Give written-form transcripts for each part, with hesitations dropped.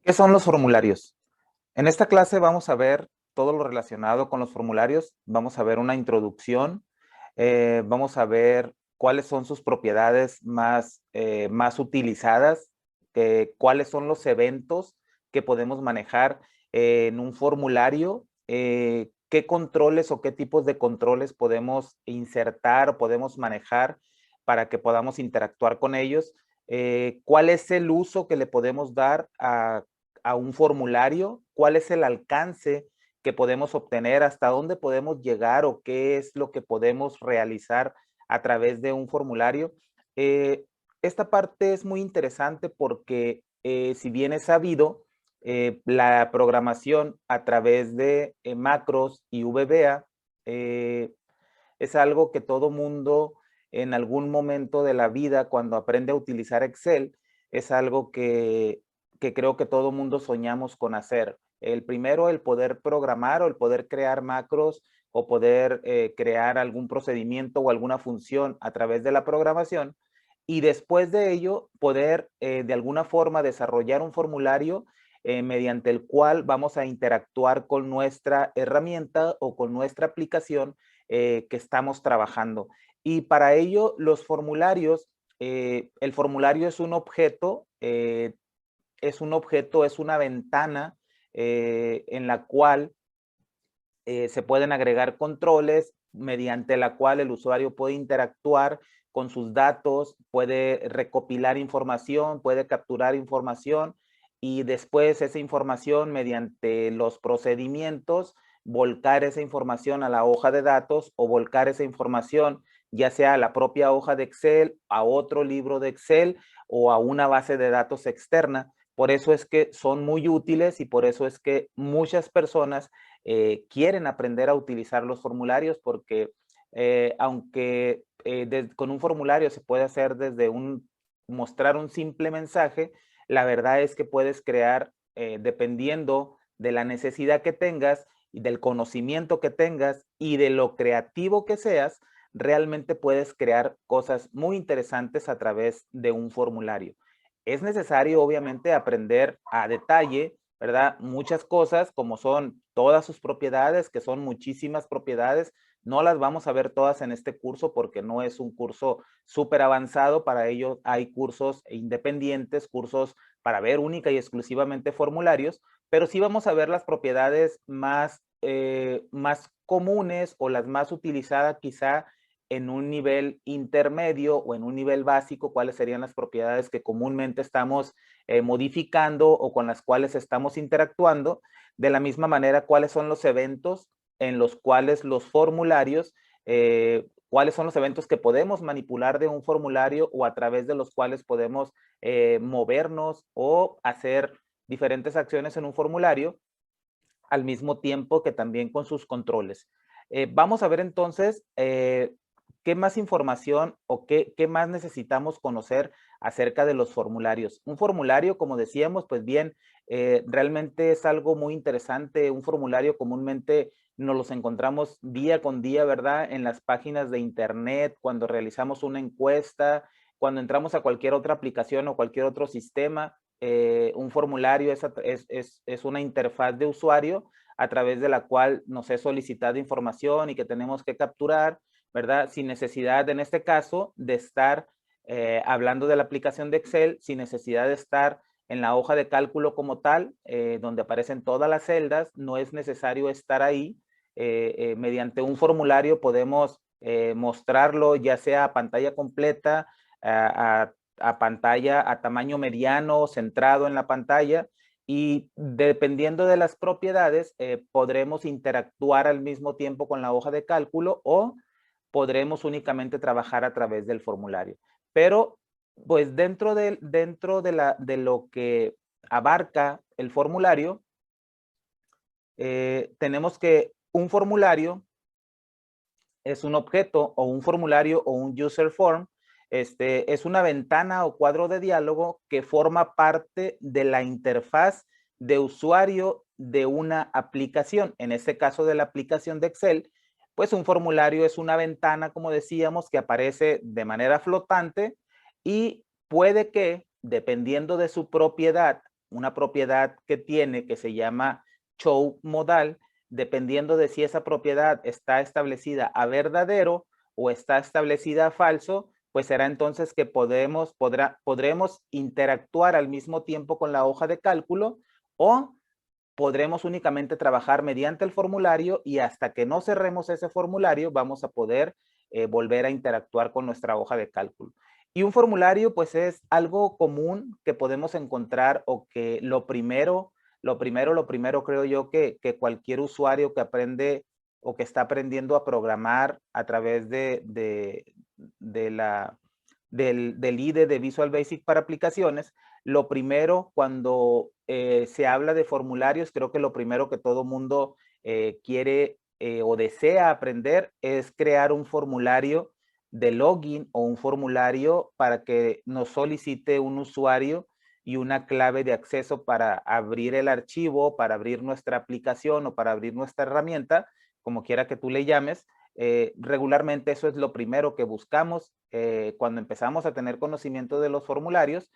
¿Qué son los formularios? En esta clase vamos a ver todo lo relacionado con los formularios. Vamos a ver una introducción, vamos a ver cuáles son sus propiedades más utilizadas, cuáles son los eventos que podemos manejar en un formulario, qué controles o qué tipos de controles podemos insertar o podemos manejar para que podamos interactuar con ellos, cuál es el uso que le podemos dar a un formulario, cuál es el alcance que podemos obtener, hasta dónde podemos llegar o qué es lo que podemos realizar a través de un formulario. Eh, Esta parte es muy interesante porque si bien es sabido, la programación a través de macros y VBA es algo que todo mundo en algún momento de la vida, cuando aprende a utilizar Excel, es algo que creo que todo mundo soñamos con hacer. El primero, el poder programar o el poder crear macros o poder crear algún procedimiento o alguna función a través de la programación. Y después de ello, poder de alguna forma desarrollar un formulario mediante el cual vamos a interactuar con nuestra herramienta o con nuestra aplicación que estamos trabajando. Y para ello, los formularios, el formulario es una ventana en la cual se pueden agregar controles mediante la cual el usuario puede interactuar con sus datos, puede recopilar información, puede capturar información y después esa información mediante los procedimientos, volcar esa información a la hoja de datos o volcar esa información ya sea a la propia hoja de Excel, a otro libro de Excel o a una base de datos externa. Por eso es que son muy útiles y por eso es que muchas personas quieren aprender a utilizar los formularios porque aunque con un formulario se puede hacer desde mostrar un simple mensaje, la verdad es que puedes crear, dependiendo de la necesidad que tengas y del conocimiento que tengas y de lo creativo que seas, realmente puedes crear cosas muy interesantes a través de un formulario. Es necesario, obviamente, aprender a detalle, ¿verdad? Muchas cosas, como son todas sus propiedades, que son muchísimas propiedades. No las vamos a ver todas en este curso porque no es un curso súper avanzado. Para ello hay cursos independientes, cursos para ver única y exclusivamente formularios, pero sí vamos a ver las propiedades más comunes o las más utilizadas quizá en un nivel intermedio o en un nivel básico, cuáles serían las propiedades que comúnmente estamos modificando o con las cuales estamos interactuando. De la misma manera, cuáles son los eventos en los cuales los formularios, cuáles son los eventos que podemos manipular de un formulario o a través de los cuales podemos movernos o hacer diferentes acciones en un formulario al mismo tiempo que también con sus controles. Vamos a ver entonces qué más información o qué más necesitamos conocer acerca de los formularios. Un formulario, como decíamos, pues bien, realmente es algo muy interesante. Un formulario comúnmente nos los encontramos día con día, ¿verdad? En las páginas de internet, cuando realizamos una encuesta, cuando entramos a cualquier otra aplicación o cualquier otro sistema. Un formulario es una interfaz de usuario a través de la cual nos es solicitada información y que tenemos que capturar, ¿verdad? Sin necesidad, en este caso, de estar hablando de la aplicación de Excel, sin necesidad de estar en la hoja de cálculo como tal, donde aparecen todas las celdas, no es necesario estar ahí. Mediante un formulario podemos mostrarlo ya sea a pantalla completa, a pantalla a tamaño mediano, centrado en la pantalla, y dependiendo de las propiedades, podremos interactuar al mismo tiempo con la hoja de cálculo o podremos únicamente trabajar a través del formulario. Pero, pues de lo que abarca el formulario, tenemos que un formulario es un objeto o un formulario o un user form. Es una ventana o cuadro de diálogo que forma parte de la interfaz de usuario de una aplicación. En este caso de la aplicación de Excel, pues un formulario es una ventana, como decíamos, que aparece de manera flotante y puede que, dependiendo de su propiedad una propiedad que tiene que se llama show modal, dependiendo de si esa propiedad está establecida a verdadero o está establecida a falso, pues será entonces que podremos interactuar al mismo tiempo con la hoja de cálculo, o podremos únicamente trabajar mediante el formulario, y hasta que no cerremos ese formulario vamos a poder volver a interactuar con nuestra hoja de cálculo. Y un formulario pues es algo común que podemos encontrar, o que lo primero creo yo que cualquier usuario que aprende o que está aprendiendo a programar a través del IDE de Visual Basic para aplicaciones, lo primero cuando se habla de formularios, creo que lo primero que todo mundo quiere o desea aprender es crear un formulario de login o un formulario para que nos solicite un usuario y una clave de acceso para abrir el archivo, para abrir nuestra aplicación o para abrir nuestra herramienta, como quiera que tú le llames. Regularmente eso es lo primero que buscamos cuando empezamos a tener conocimiento de los formularios.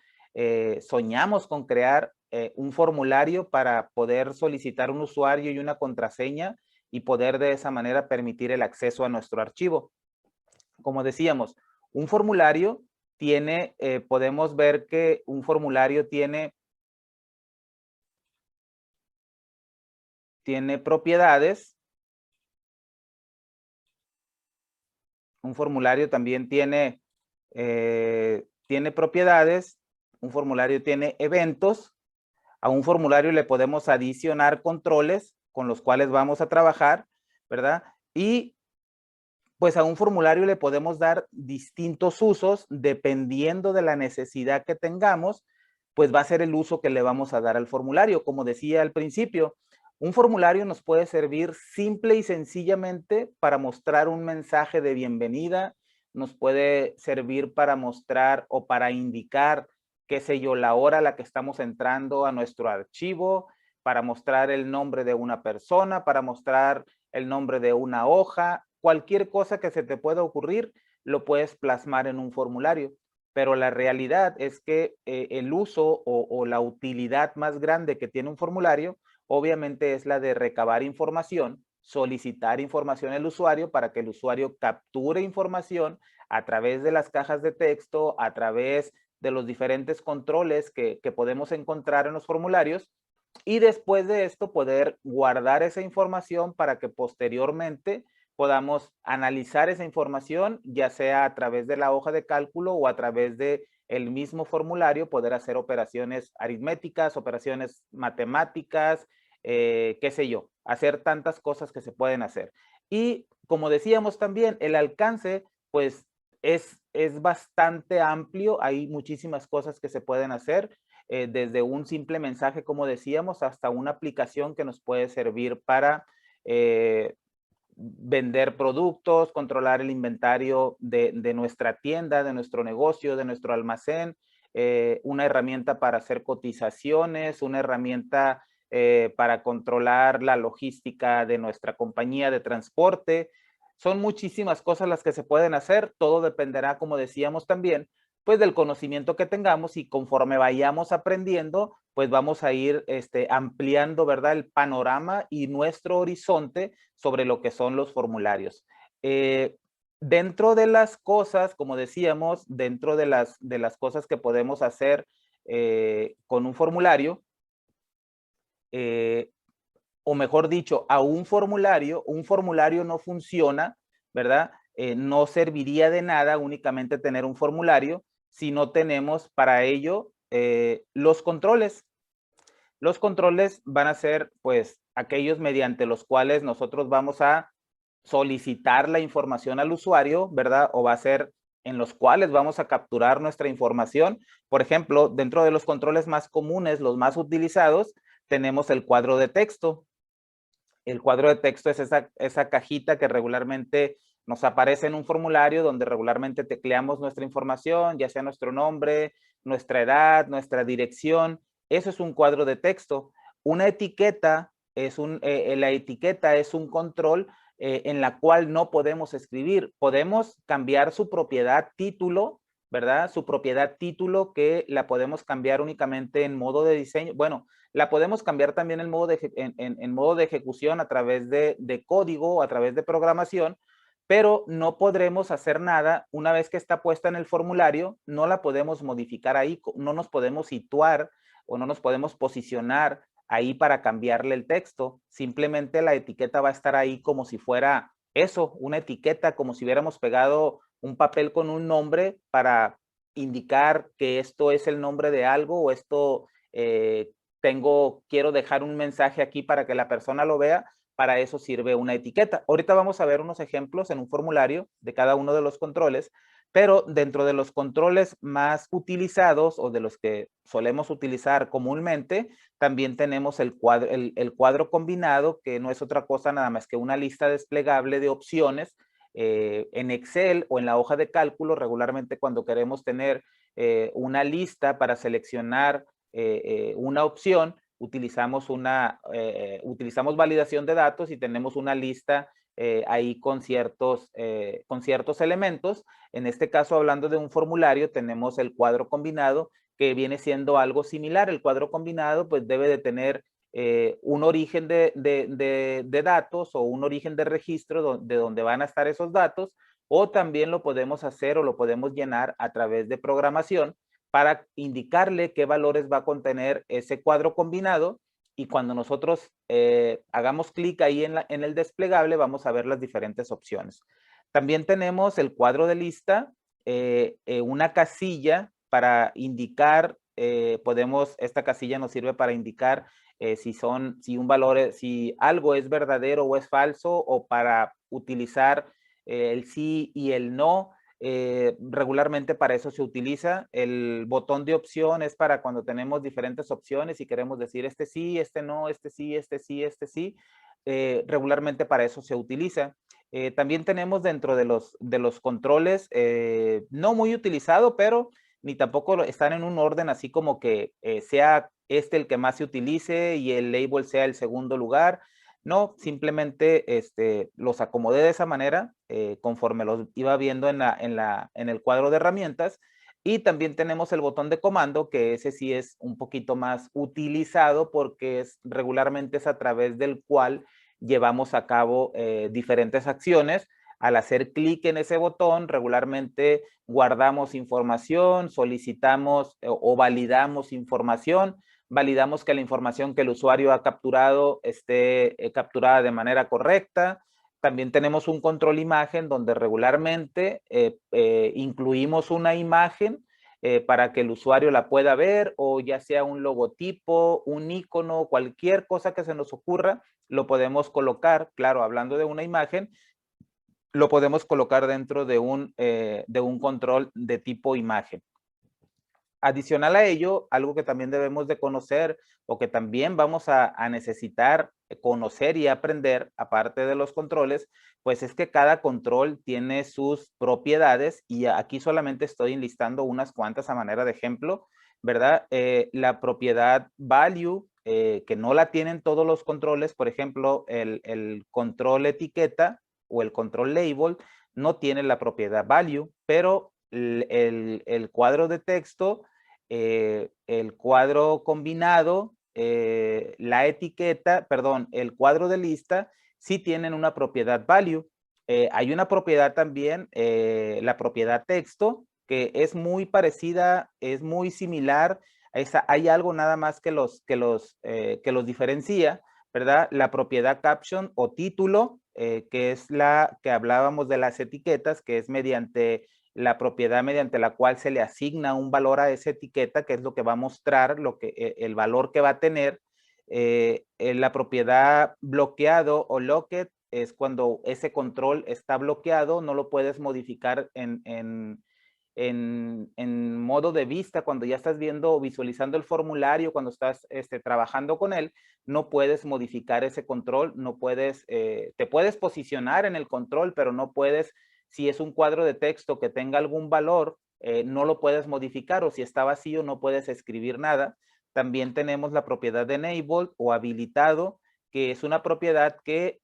Soñamos con crear un formulario para poder solicitar un usuario y una contraseña y poder de esa manera permitir el acceso a nuestro archivo. Como decíamos, un formulario tiene, podemos ver que un formulario tiene propiedades. Un formulario también tiene propiedades. Un formulario tiene eventos. A un formulario le podemos adicionar controles con los cuales vamos a trabajar, ¿verdad? Y pues a un formulario le podemos dar distintos usos dependiendo de la necesidad que tengamos, pues va a ser el uso que le vamos a dar al formulario. Como decía al principio, un formulario nos puede servir simple y sencillamente para mostrar un mensaje de bienvenida, nos puede servir para mostrar o para indicar, qué sé yo, la hora a la que estamos entrando a nuestro archivo, para mostrar el nombre de una persona, para mostrar el nombre de una hoja. Cualquier cosa que se te pueda ocurrir, lo puedes plasmar en un formulario. Pero la realidad es que el uso o la utilidad más grande que tiene un formulario, obviamente es la de recabar información, solicitar información al usuario para que el usuario capture información a través de las cajas de texto, a través de los diferentes controles que podemos encontrar en los formularios, y después de esto poder guardar esa información para que posteriormente podamos analizar esa información, ya sea a través de la hoja de cálculo o a través de el mismo formulario, poder hacer operaciones aritméticas, operaciones matemáticas, qué sé yo, hacer tantas cosas que se pueden hacer. Y como decíamos también, el alcance pues es bastante amplio, hay muchísimas cosas que se pueden hacer, desde un simple mensaje, como decíamos, hasta una aplicación que nos puede servir para vender productos, controlar el inventario de nuestra tienda, de nuestro negocio, de nuestro almacén, una herramienta para hacer cotizaciones, una herramienta para controlar la logística de nuestra compañía de transporte. Son muchísimas cosas las que se pueden hacer, todo dependerá, como decíamos también, pues del conocimiento que tengamos, y conforme vayamos aprendiendo, pues vamos a ir ampliando, ¿verdad?, el panorama y nuestro horizonte sobre lo que son los formularios. Dentro de las cosas, como decíamos, dentro de las cosas que podemos hacer con un formulario, o mejor dicho, a un formulario no funciona, ¿verdad? No serviría de nada únicamente tener un formulario si no tenemos para ello los controles. Los controles van a ser, pues, aquellos mediante los cuales nosotros vamos a solicitar la información al usuario, ¿verdad? O va a ser en los cuales vamos a capturar nuestra información. Por ejemplo, dentro de los controles más comunes, los más utilizados, tenemos el cuadro de texto. El cuadro de texto es esa cajita que regularmente nos aparece en un formulario, donde regularmente tecleamos nuestra información, ya sea nuestro nombre, nuestra edad, nuestra dirección. Eso es un cuadro de texto. Una etiqueta la etiqueta es un control en la cual no podemos escribir. Podemos cambiar su propiedad título, ¿verdad? Su propiedad título, que la podemos cambiar únicamente en modo de diseño. Bueno, la podemos cambiar también en modo de ejecución a través de código, a través de programación, pero no podremos hacer nada una vez que está puesta en el formulario, no la podemos modificar ahí, no nos podemos situar o no nos podemos posicionar ahí para cambiarle el texto. Simplemente la etiqueta va a estar ahí como si fuera eso, una etiqueta, como si hubiéramos pegado un papel con un nombre para indicar que esto es el nombre de algo o esto quiero dejar un mensaje aquí para que la persona lo vea. Para eso sirve una etiqueta. Ahorita vamos a ver unos ejemplos en un formulario de cada uno de los controles, pero dentro de los controles más utilizados o de los que solemos utilizar comúnmente, también tenemos el cuadro combinado, que no es otra cosa nada más que una lista desplegable de opciones en Excel o en la hoja de cálculo. Regularmente cuando queremos tener una lista para seleccionar una opción, utilizamos validación de datos y tenemos una lista ahí con ciertos elementos. En este caso, hablando de un formulario, tenemos el cuadro combinado, que viene siendo algo similar. El cuadro combinado pues debe de tener un origen de datos o un origen de registro de donde van a estar esos datos, o también lo podemos hacer o lo podemos llenar a través de programación para indicarle qué valores va a contener ese cuadro combinado, y cuando nosotros hagamos clic ahí en el desplegable vamos a ver las diferentes opciones. También tenemos el cuadro de lista, una casilla para indicar, esta casilla nos sirve para indicar si algo es verdadero o es falso, o para utilizar el sí y el no. Regularmente para eso se utiliza. El botón de opción es para cuando tenemos diferentes opciones y queremos decir este sí, este no, este sí, este sí, este sí. Regularmente para eso se utiliza. También tenemos dentro de los controles, no muy utilizado, pero ni tampoco están en un orden así como que sea este el que más se utilice y el label sea el segundo lugar. No, simplemente los acomodé de esa manera conforme los iba viendo en el cuadro de herramientas. Y también tenemos el botón de comando, que ese sí es un poquito más utilizado porque regularmente es a través del cual llevamos a cabo diferentes acciones. Al hacer clic en ese botón, regularmente guardamos información, solicitamos o validamos información. Validamos que la información que el usuario ha capturado esté capturada de manera correcta. También tenemos un control imagen donde regularmente incluimos una imagen para que el usuario la pueda ver, o ya sea un logotipo, un icono, cualquier cosa que se nos ocurra, lo podemos colocar. Claro, hablando de una imagen, lo podemos colocar dentro de un control de tipo imagen. Adicional a ello, algo que también debemos de conocer o que también vamos a necesitar conocer y aprender, aparte de los controles, pues es que cada control tiene sus propiedades, y aquí solamente estoy enlistando unas cuantas a manera de ejemplo, ¿verdad? La propiedad value, que no la tienen todos los controles. Por ejemplo, el control etiqueta o el control label no tiene la propiedad value, pero el cuadro de texto, el cuadro combinado, la etiqueta, perdón, el cuadro de lista, sí tienen una propiedad value. Hay una propiedad también, la propiedad texto, que es muy parecida, es muy similar. Hay algo nada más que los diferencia, ¿verdad? La propiedad caption o título, que es la que hablábamos de las etiquetas, que es mediante la propiedad mediante la cual se le asigna un valor a esa etiqueta, que es lo que va a mostrar el valor que va a tener. La propiedad bloqueado o locked es cuando ese control está bloqueado, no lo puedes modificar en modo de vista. Cuando ya estás viendo o visualizando el formulario, cuando estás trabajando con él, no puedes modificar ese control, no puedes, te puedes posicionar en el control, pero no puedes. Si es un cuadro de texto que tenga algún valor, no lo puedes modificar, o si está vacío no puedes escribir nada. También tenemos la propiedad de enabled o habilitado, que es una propiedad que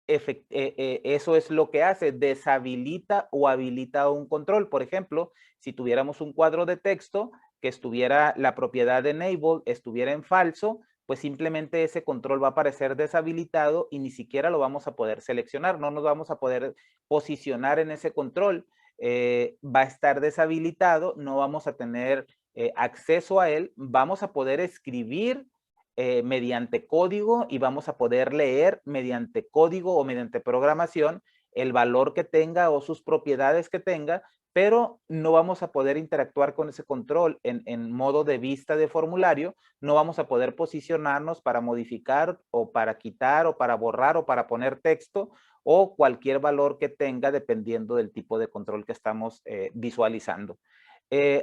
eso es lo que hace, deshabilita o habilita un control. Por ejemplo, si tuviéramos un cuadro de texto que estuviera, la propiedad de enable estuviera en falso, pues simplemente ese control va a aparecer deshabilitado y ni siquiera lo vamos a poder seleccionar, no nos vamos a poder posicionar en ese control, va a estar deshabilitado, no vamos a tener acceso a él, vamos a poder escribir mediante código y vamos a poder leer mediante código o mediante programación el valor que tenga o sus propiedades que tenga, pero no vamos a poder interactuar con ese control en modo de vista de formulario, no vamos a poder posicionarnos para modificar o para quitar o para borrar o para poner texto o cualquier valor que tenga dependiendo del tipo de control que estamos visualizando.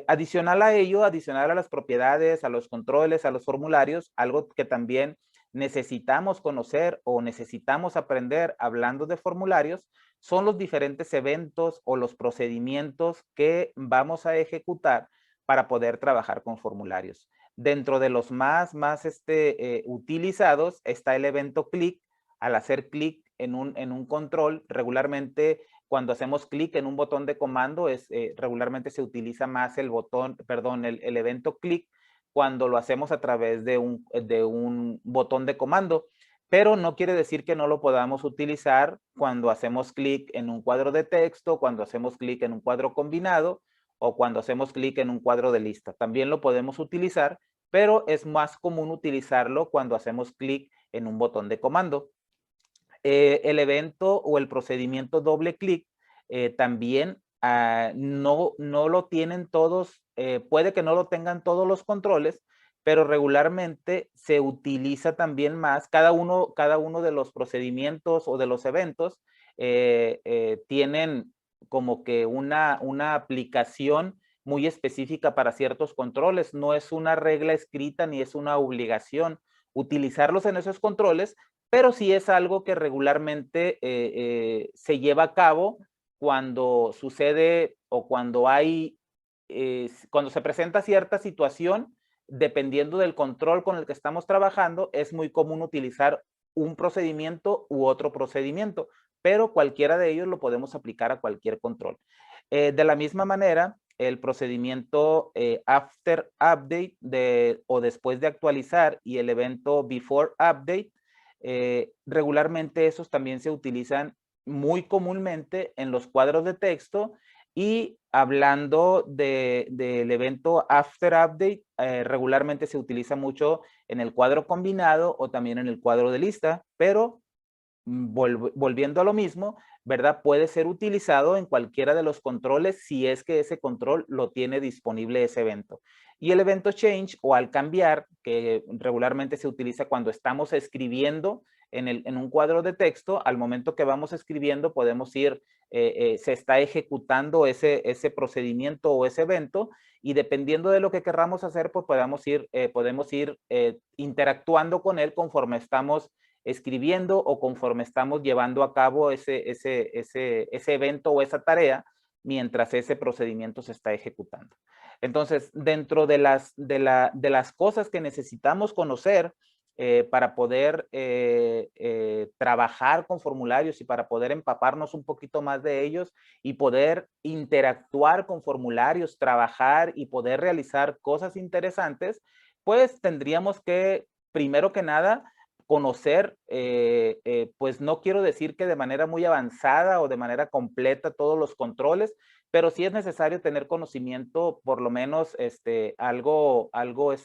Adicional a ello, adicional a las propiedades, a los controles, a los formularios, algo que también necesitamos conocer o necesitamos aprender hablando de formularios, son los diferentes eventos o los procedimientos que vamos a ejecutar para poder trabajar con formularios. Dentro de los más utilizados está el evento clic. Al hacer clic en un control, regularmente cuando hacemos clic en un botón de comando, regularmente se utiliza más el botón, perdón, el evento clic cuando lo hacemos a través de un botón de comando, pero no quiere decir que no lo podamos utilizar cuando hacemos clic en un cuadro de texto, cuando hacemos clic en un cuadro combinado o cuando hacemos clic en un cuadro de lista. También lo podemos utilizar, pero es más común utilizarlo cuando hacemos clic en un botón de comando. El evento o el procedimiento doble clic también no lo tienen todos, puede que no lo tengan todos los controles, pero regularmente se utiliza también más, cada uno de los procedimientos o de los eventos tienen como que una aplicación muy específica para ciertos controles, no es una regla escrita ni es una obligación utilizarlos en esos controles, pero sí es algo que regularmente se lleva a cabo cuando sucede o cuando cuando se presenta cierta situación, dependiendo del control con el que estamos trabajando, es muy común utilizar un procedimiento u otro procedimiento, pero cualquiera de ellos lo podemos aplicar a cualquier control. De la misma manera, el procedimiento after update o después de actualizar y el evento before update, regularmente esos también se utilizan muy comúnmente en los cuadros de texto y hablando del evento after update, regularmente se utiliza mucho en el cuadro combinado o también en el cuadro de lista, pero volviendo a lo mismo, ¿verdad? Puede ser utilizado en cualquiera de los controles si es que ese control lo tiene disponible ese evento. Y el evento change o al cambiar, que regularmente se utiliza cuando estamos escribiendo en un cuadro de texto, al momento que vamos escribiendo podemos ir, se está ejecutando ese procedimiento o ese evento y dependiendo de lo que querramos hacer, pues podemos ir interactuando con él conforme estamos escribiendo o conforme estamos llevando a cabo ese evento o esa tarea mientras ese procedimiento se está ejecutando. Entonces, dentro de las cosas que necesitamos conocer para poder trabajar con formularios y para poder empaparnos un poquito más de ellos y poder interactuar con formularios, trabajar y poder realizar cosas interesantes, pues tendríamos que, primero que nada, conocer, pues no quiero decir que de manera muy avanzada o de manera completa todos los controles, pero sí es necesario tener conocimiento, por lo menos algo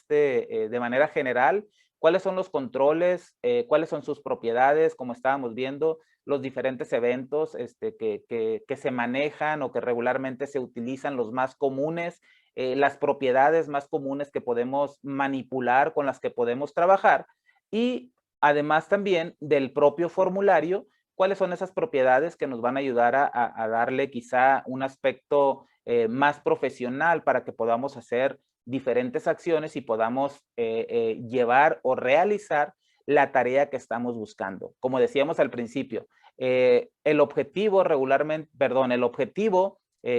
de manera general, cuáles son los controles, cuáles son sus propiedades, como estábamos viendo, los diferentes eventos que se manejan o que regularmente se utilizan, los más comunes, las propiedades más comunes que podemos manipular, con las que podemos trabajar, y además también del propio formulario, cuáles son esas propiedades que nos van a ayudar a darle quizá un aspecto más profesional para que podamos hacer diferentes acciones y podamos llevar o realizar la tarea que estamos buscando. Como decíamos al principio, el objetivo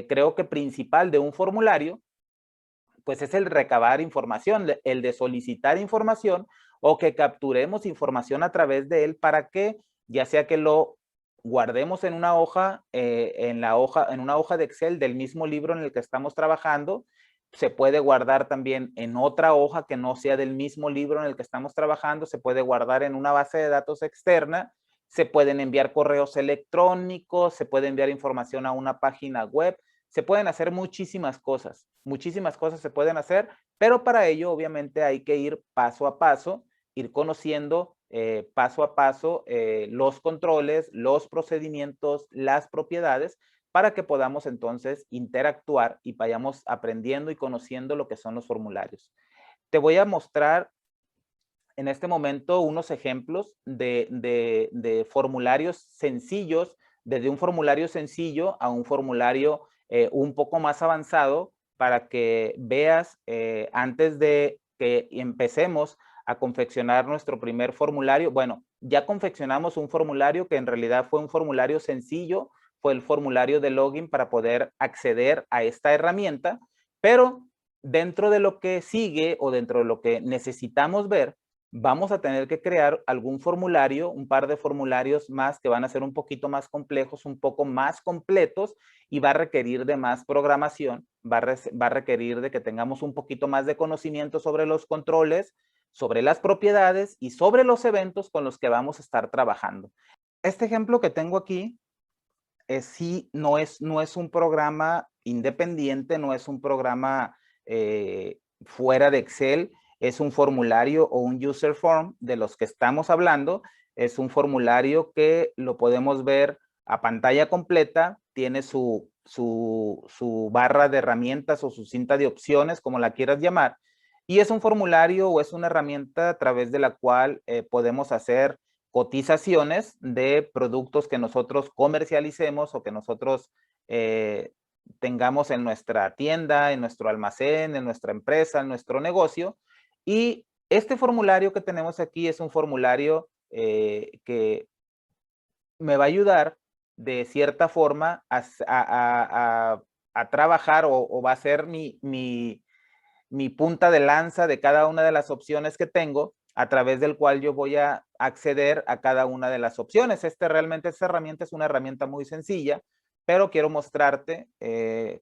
creo que principal de un formulario, pues es el recabar información, el de solicitar información o que capturemos información a través de él para que, ya sea que lo guardemos en una hoja, en una hoja de Excel del mismo libro en el que estamos trabajando. Se puede guardar también en otra hoja que no sea del mismo libro en el que estamos trabajando. Se puede guardar en una base de datos externa. Se pueden enviar correos electrónicos, se puede enviar información a una página web. Se pueden hacer muchísimas cosas se pueden hacer, pero para ello obviamente hay que ir paso a paso, ir conociendo paso a paso los controles, los procedimientos, las propiedades, para que podamos entonces interactuar y vayamos aprendiendo y conociendo lo que son los formularios. Te voy a mostrar en este momento unos ejemplos de formularios sencillos, desde un formulario sencillo a un formulario un poco más avanzado, para que veas antes de que empecemos a confeccionar nuestro primer formulario. Bueno, ya confeccionamos un formulario que en realidad fue un formulario sencillo, fue el formulario de login para poder acceder a esta herramienta, pero dentro de lo que sigue o dentro de lo que necesitamos ver, vamos a tener que crear algún formulario, un par de formularios más que van a ser un poquito más complejos, un poco más completos, y va a requerir de más programación, va a requerir de que tengamos un poquito más de conocimiento sobre los controles, sobre las propiedades y sobre los eventos con los que vamos a estar trabajando. Este ejemplo que tengo aquí sí, no es un programa independiente, no es un programa fuera de Excel, es un formulario o un user form de los que estamos hablando. Es un formulario que lo podemos ver a pantalla completa, tiene su barra de herramientas o su cinta de opciones, como la quieras llamar, y es un formulario o es una herramienta a través de la cual podemos hacer cotizaciones de productos que nosotros comercialicemos o que nosotros tengamos en nuestra tienda, en nuestro almacén, en nuestra empresa, en nuestro negocio. Y este formulario que tenemos aquí es un formulario que me va a ayudar de cierta forma a trabajar, o va a ser mi punta de lanza de cada una de las opciones que tengo, a través del cual yo voy a acceder a cada una de las opciones. Realmente esta herramienta es una herramienta muy sencilla, pero quiero mostrarte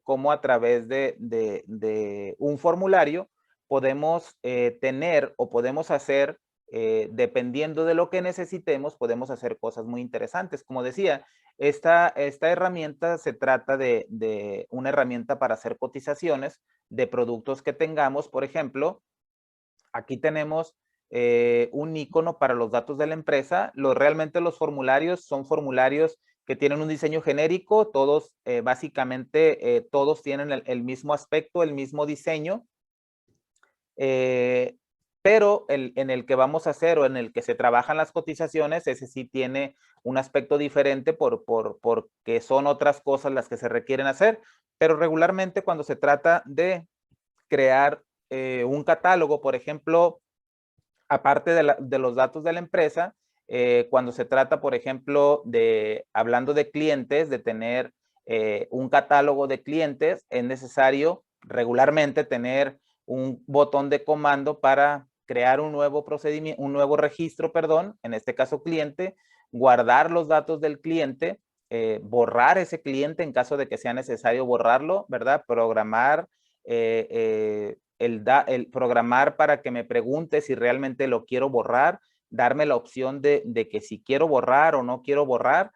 cómo a través de un formulario podemos tener o podemos hacer, dependiendo de lo que necesitemos, podemos hacer cosas muy interesantes. Como decía, esta herramienta se trata de una herramienta para hacer cotizaciones de productos que tengamos. Por ejemplo, aquí tenemos un icono para los datos de la empresa. Realmente los formularios son formularios que tienen un diseño genérico. Todos, básicamente, todos tienen el mismo aspecto, el mismo diseño. Pero en el que vamos a hacer o en el que se trabajan las cotizaciones, ese sí tiene un aspecto diferente porque son otras cosas las que se requieren hacer. Pero regularmente cuando se trata de crear un catálogo, por ejemplo, aparte de los datos de la empresa, cuando se trata, por ejemplo, hablando de clientes, de tener un catálogo de clientes, es necesario regularmente tener un botón de comando para crear un nuevo procedimiento, un nuevo registro, perdón, en este caso cliente, guardar los datos del cliente, borrar ese cliente en caso de que sea necesario borrarlo, ¿verdad? Programar el programar para que me pregunte si realmente lo quiero borrar, darme la opción de que si quiero borrar o no quiero borrar,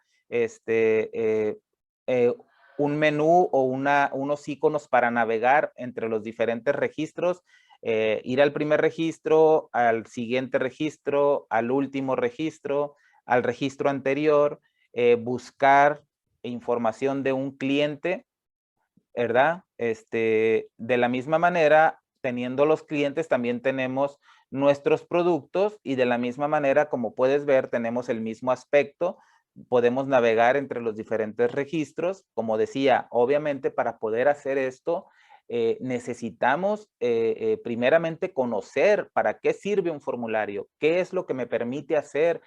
un menú o unos iconos para navegar entre los diferentes registros, ir al primer registro, al siguiente registro, al último registro, al registro anterior, buscar información de un cliente, ¿verdad? De la misma manera, teniendo los clientes, también tenemos nuestros productos, y de la misma manera, como puedes ver, tenemos el mismo aspecto. Podemos navegar entre los diferentes registros. Como decía, obviamente para poder hacer esto, necesitamos primeramente conocer para qué sirve un formulario, qué es lo que me permite hacer,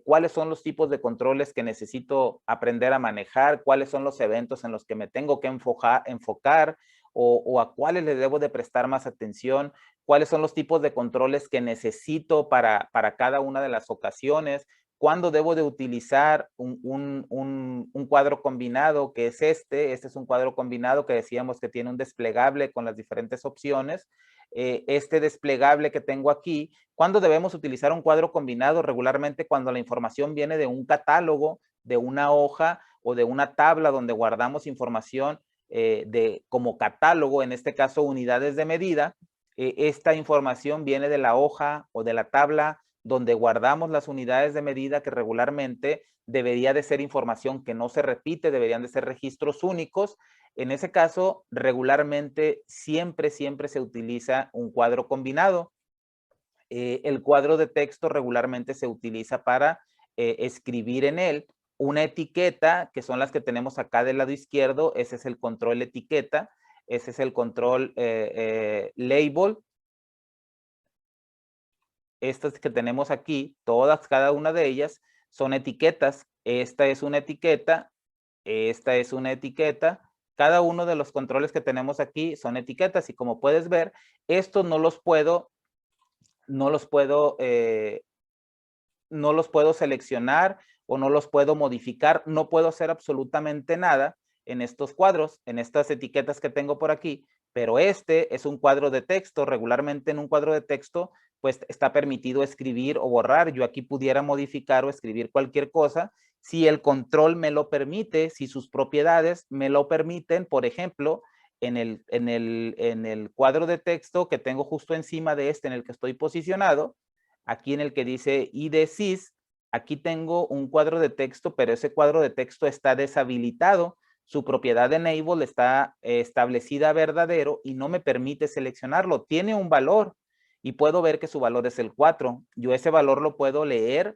cuáles son los tipos de controles que necesito aprender a manejar, cuáles son los eventos en los que me tengo que enfocar, o a cuáles le debo de prestar más atención, cuáles son los tipos de controles que necesito para cada una de las ocasiones, ¿Cuándo debo de utilizar un cuadro combinado que es este? Este es un cuadro combinado que decíamos que tiene un desplegable con las diferentes opciones. Este desplegable que tengo aquí, ¿cuándo debemos utilizar un cuadro combinado? Regularmente cuando la información viene de un catálogo, de una hoja o de una tabla donde guardamos información como catálogo, en este caso unidades de medida. Esta información viene de la hoja o de la tabla donde guardamos las unidades de medida, que regularmente debería de ser información que no se repite, deberían de ser registros únicos. En ese caso, regularmente siempre se utiliza un cuadro combinado. El cuadro de texto regularmente se utiliza para escribir en él una etiqueta, que son las que tenemos acá del lado izquierdo. Ese es el control etiqueta, ese es el control label. Estas que tenemos aquí, todas, cada una de ellas son etiquetas. Esta es una etiqueta, esta es una etiqueta. Cada uno de los controles que tenemos aquí son etiquetas, y como puedes ver, estos no los puedo seleccionar o no los puedo modificar. No puedo hacer absolutamente nada en estos cuadros, en estas etiquetas que tengo por aquí, pero este es un cuadro de texto. Regularmente en un cuadro de texto, pues está permitido escribir o borrar. Yo aquí pudiera modificar o escribir cualquier cosa si el control me lo permite, si sus propiedades me lo permiten. Por ejemplo, en el cuadro de texto que tengo justo encima de este en el que estoy posicionado, aquí en el que dice IDSys, aquí tengo un cuadro de texto, pero ese cuadro de texto está deshabilitado. Su propiedad de enable está establecida verdadero y no me permite seleccionarlo. Tiene un valor y puedo ver que su valor es el 4. Yo ese valor lo puedo leer,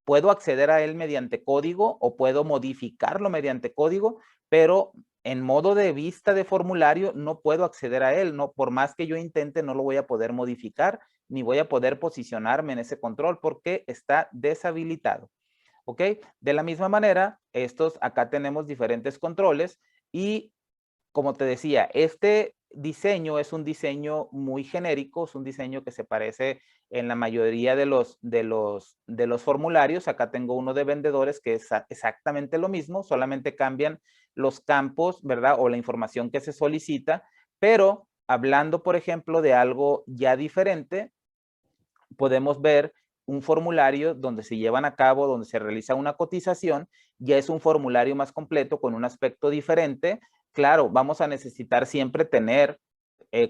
puedo acceder a él mediante código o puedo modificarlo mediante código, pero en modo de vista de formulario no puedo acceder a él. No, por más que yo intente, no lo voy a poder modificar ni voy a poder posicionarme en ese control porque está deshabilitado. ¿Ok? De la misma manera, acá tenemos diferentes controles y, como te decía, este diseño es un diseño muy genérico, es un diseño que se parece en la mayoría de los formularios. Acá tengo uno de vendedores que es exactamente lo mismo, solamente cambian los campos, ¿verdad? O la información que se solicita, pero hablando, por ejemplo, de algo ya diferente, podemos ver un formulario donde se llevan a cabo, donde se realiza una cotización. Ya es un formulario más completo con un aspecto diferente. Claro, vamos a necesitar siempre tener,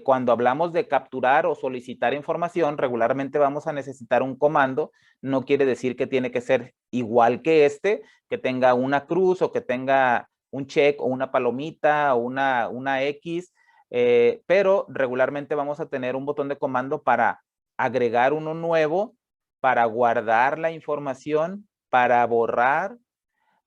cuando hablamos de capturar o solicitar información, regularmente vamos a necesitar un comando. No quiere decir que tiene que ser igual que que tenga una cruz o que tenga un check o una palomita o una X, pero regularmente vamos a tener un botón de comando para agregar uno nuevo, para guardar la información, para borrar,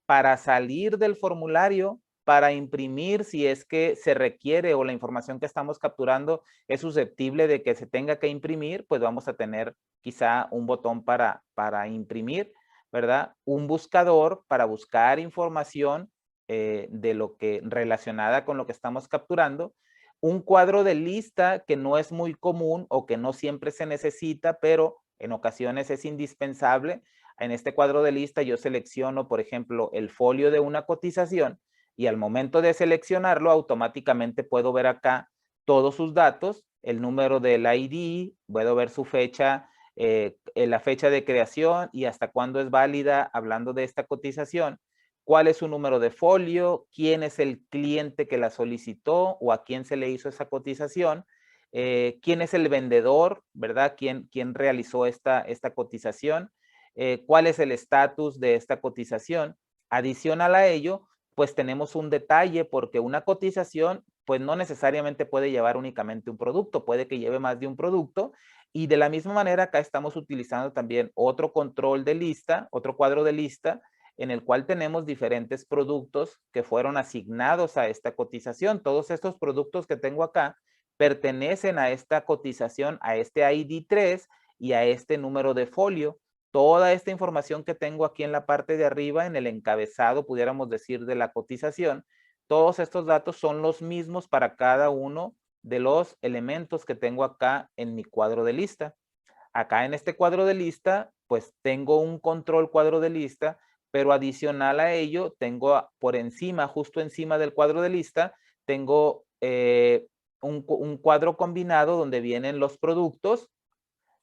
para salir del formulario, para imprimir si es que se requiere o la información que estamos capturando es susceptible de que se tenga que imprimir, pues vamos a tener quizá un botón para imprimir, ¿verdad? Un buscador para buscar información de lo que relacionada con lo que estamos capturando. Un cuadro de lista que no es muy común o que no siempre se necesita, pero en ocasiones es indispensable. En este cuadro de lista yo selecciono, por ejemplo, el folio de una cotización y al momento de seleccionarlo automáticamente puedo ver acá todos sus datos, el número del ID, puedo ver su fecha, la fecha de creación y hasta cuándo es válida hablando de esta cotización, cuál es su número de folio, quién es el cliente que la solicitó o a quién se le hizo esa cotización, quién es el vendedor, ¿verdad? ¿Quién realizó esta cotización? ¿Cuál es el estatus de esta cotización? Adicional a ello, pues tenemos un detalle, porque una cotización pues no necesariamente puede llevar únicamente un producto, puede que lleve más de un producto, y de la misma manera acá estamos utilizando también otro control de lista, otro cuadro de lista, en el cual tenemos diferentes productos que fueron asignados a esta cotización. Todos estos productos que tengo acá pertenecen a esta cotización, a este ID3 y a este número de folio. Toda esta información que tengo aquí en la parte de arriba, en el encabezado, pudiéramos decir, de la cotización, todos estos datos son los mismos para cada uno de los elementos que tengo acá en mi cuadro de lista. Acá en este cuadro de lista pues tengo un control cuadro de lista, pero adicional a ello, tengo por encima, justo encima del cuadro de lista, tengo un cuadro combinado donde vienen los productos,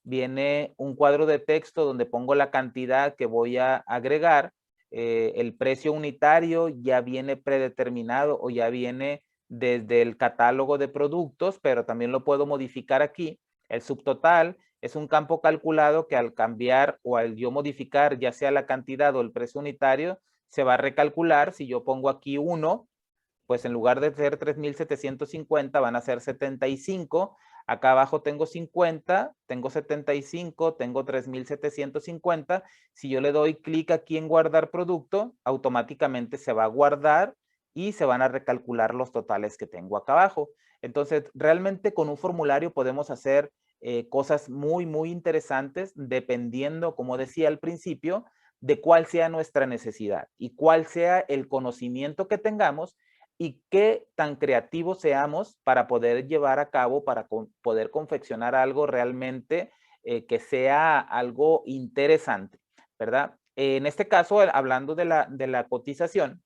viene un cuadro de texto donde pongo la cantidad que voy a agregar, el precio unitario ya viene predeterminado o ya viene desde el catálogo de productos, pero también lo puedo modificar aquí. El subtotal es un campo calculado que al cambiar o al yo modificar ya sea la cantidad o el precio unitario, se va a recalcular. Si yo pongo aquí 1, pues en lugar de ser 3,750 van a ser 75. Acá abajo tengo 50, tengo 75, tengo 3,750. Si yo le doy clic aquí en guardar producto, automáticamente se va a guardar y se van a recalcular los totales que tengo acá abajo. Entonces, realmente con un formulario podemos hacer cosas muy, muy interesantes dependiendo, como decía al principio, de cuál sea nuestra necesidad y cuál sea el conocimiento que tengamos y qué tan creativos seamos para poder llevar a cabo, para poder confeccionar algo realmente que sea algo interesante, ¿verdad? En este caso, hablando de la cotización,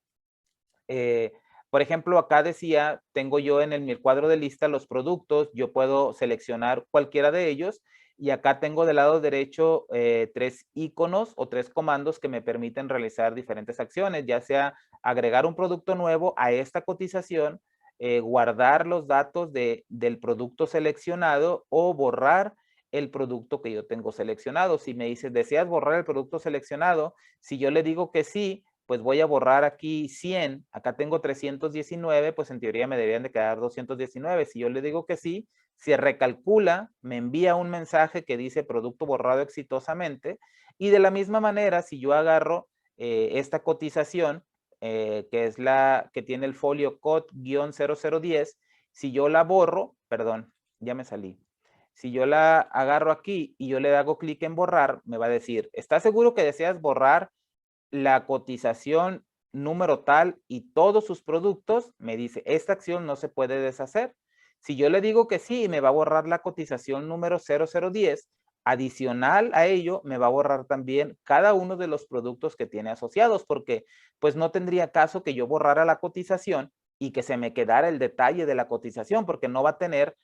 por ejemplo, acá decía, tengo yo en mi cuadro de lista los productos, yo puedo seleccionar cualquiera de ellos y acá tengo del lado derecho 3 iconos o 3 comandos que me permiten realizar diferentes acciones, ya sea agregar un producto nuevo a esta cotización, guardar los datos del producto seleccionado o borrar el producto que yo tengo seleccionado. Si me dices, ¿deseas borrar el producto seleccionado? Si yo le digo que sí, pues voy a borrar aquí 100, acá tengo 319, pues en teoría me deberían de quedar 219. Si yo le digo que sí, se recalcula, me envía un mensaje que dice producto borrado exitosamente, y de la misma manera, si yo agarro esta cotización, que es la que tiene el folio COT-0010, si yo la borro, perdón, ya me salí. Si yo la agarro aquí y yo le hago clic en borrar, me va a decir, ¿estás seguro que deseas borrar la cotización número tal y todos sus productos? Me dice, esta acción no se puede deshacer. Si yo le digo que sí, me va a borrar la cotización número 0010. Adicional a ello, me va a borrar también cada uno de los productos que tiene asociados, porque pues no tendría caso que yo borrara la cotización y que se me quedara el detalle de la cotización, porque no va a tener,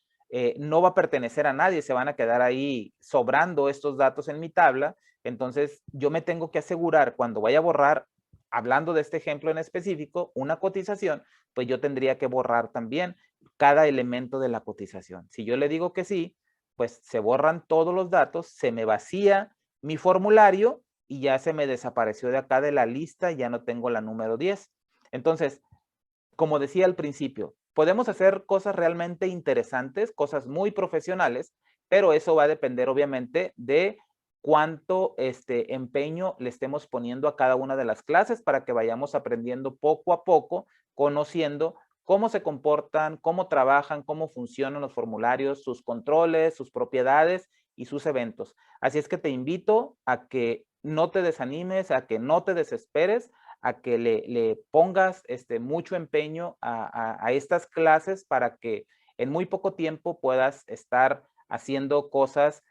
no va a pertenecer a nadie, se van a quedar ahí sobrando estos datos en mi tabla. Entonces, yo me tengo que asegurar cuando vaya a borrar, hablando de este ejemplo en específico, una cotización, pues yo tendría que borrar también cada elemento de la cotización. Si yo le digo que sí, pues se borran todos los datos, se me vacía mi formulario y ya se me desapareció de acá de la lista, ya no tengo la número 10. Entonces, como decía al principio, podemos hacer cosas realmente interesantes, cosas muy profesionales, pero eso va a depender obviamente de cuánto empeño le estemos poniendo a cada una de las clases para que vayamos aprendiendo poco a poco, conociendo cómo se comportan, cómo trabajan, cómo funcionan los formularios, sus controles, sus propiedades y sus eventos. Así es que te invito a que no te desanimes, a que no te desesperes, a que le pongas mucho empeño a estas clases para que en muy poco tiempo puedas estar haciendo cosas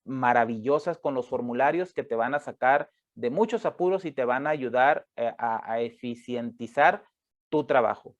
maravillosas con los formularios que te van a sacar de muchos apuros y te van a ayudar a eficientizar tu trabajo.